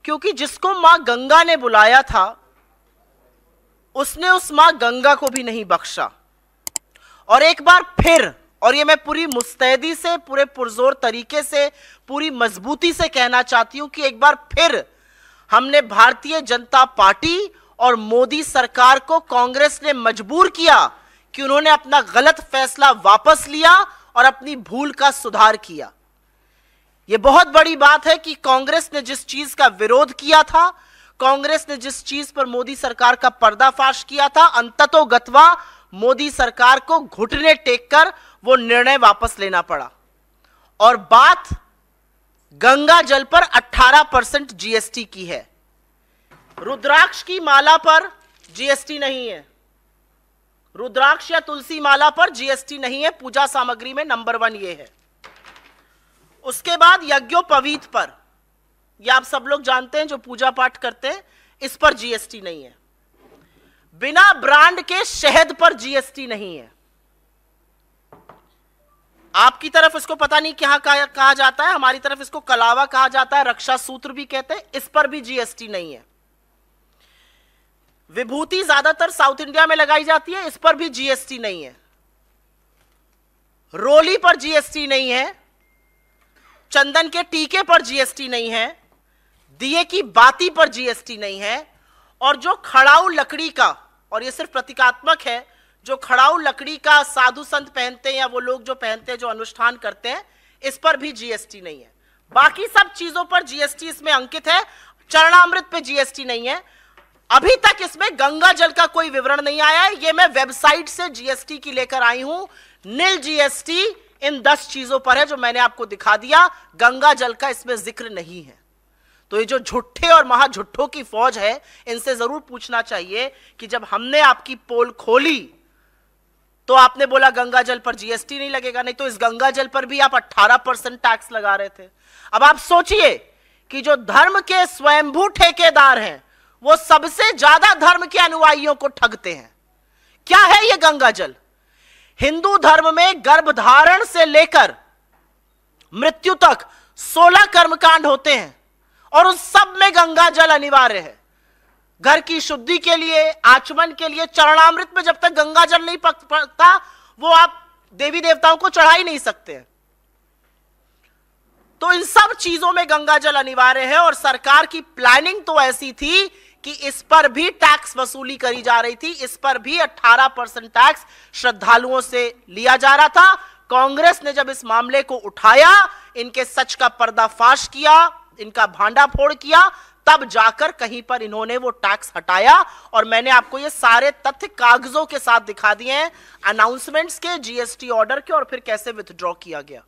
क्योंकि जिसको मां गंगा ने बुलाया था उसने उस मां गंगा को भी नहीं बख्शा। और एक बार फिर, और ये मैं पूरी मुस्तैदी से, पूरे पुरजोर तरीके से, पूरी मजबूती से कहना चाहती हूं कि एक बार फिर हमने भारतीय जनता पार्टी और मोदी सरकार को कांग्रेस ने मजबूर किया कि उन्होंने अपना गलत फैसला वापस लिया और अपनी भूल का सुधार किया। यह बहुत बड़ी बात है कि कांग्रेस ने जिस चीज का विरोध किया था, कांग्रेस ने जिस चीज पर मोदी सरकार का पर्दाफाश किया था, अंततोगत्वा मोदी सरकार को घुटने टेककर वो निर्णय वापस लेना पड़ा। और बात गंगा जल पर 18% जीएसटी की है। रुद्राक्ष की माला पर जीएसटी नहीं है, रुद्राक्ष या तुलसी माला पर जीएसटी नहीं है, पूजा सामग्री में नंबर 1 ये है। उसके बाद यज्ञोपवीत पर, ये आप सब लोग जानते हैं जो पूजा पाठ करते हैं, इस पर जीएसटी नहीं है। बिना ब्रांड के शहद पर जीएसटी नहीं है। आपकी तरफ इसको पता नहीं क्या कहा जाता है, हमारी तरफ इसको कलावा कहा जाता है, रक्षा सूत्र भी कहते हैं, इस पर भी जीएसटी नहीं है। विभूति ज्यादातर साउथ इंडिया में लगाई जाती है, इस पर भी जीएसटी नहीं है। रोली पर जीएसटी नहीं है, चंदन के टीके पर जीएसटी नहीं है, दिए की बाती पर जीएसटी नहीं है, और जो खड़ाऊ लकड़ी का, और यह सिर्फ प्रतीकात्मक है, जो खड़ाऊ लकड़ी का साधु संत पहनते हैं या वो लोग जो पहनते हैं, जो अनुष्ठान करते हैं, इस पर भी जीएसटी नहीं है। बाकी सब चीजों पर जीएसटी इसमें अंकित है, चरणामृत पे जीएसटी नहीं है। अभी तक इसमें गंगा जल का कोई विवरण नहीं आया है। ये मैं वेबसाइट से जीएसटी की लेकर आई हूं। नील जीएसटी इन 10 चीजों पर है जो मैंने आपको दिखा दिया, गंगा जल का इसमें जिक्र नहीं है। तो ये जो झुट्ठे और महाझुट्ठों की फौज है, इनसे जरूर पूछना चाहिए कि जब हमने आपकी पोल खोली तो आपने बोला गंगा जल पर जीएसटी नहीं लगेगा, नहीं तो इस गंगा जल पर भी आप 18% टैक्स लगा रहे थे। अब आप सोचिए कि जो धर्म के स्वयंभू ठेकेदार हैं वो सबसे ज्यादा धर्म के अनुयायियों को ठगते हैं। क्या है ये गंगा जल? हिंदू धर्म में गर्भधारण से लेकर मृत्यु तक 16 कर्मकांड होते हैं और उस सब में गंगा जल अनिवार्य है। घर की शुद्धि के लिए, आचमन के लिए, चरणामृत में जब तक गंगा जल नहीं पकता वो आप देवी देवताओं को चढ़ा ही नहीं सकते हैं। तो इन सब चीजों में गंगा जल अनिवार्य है और सरकार की प्लानिंग तो ऐसी थी कि इस पर भी टैक्स वसूली करी जा रही थी, इस पर भी 18% टैक्स श्रद्धालुओं से लिया जा रहा था। कांग्रेस ने जब इस मामले को उठाया, इनके सच का पर्दाफाश किया, इनका भांडाफोड़ किया, तब जाकर कहीं पर इन्होंने वो टैक्स हटाया। और मैंने आपको ये सारे तथ्य कागजों के साथ दिखा दिए हैं, अनाउंसमेंट्स के, जीएसटी ऑर्डर के, और फिर कैसे विथड्रॉ किया गया।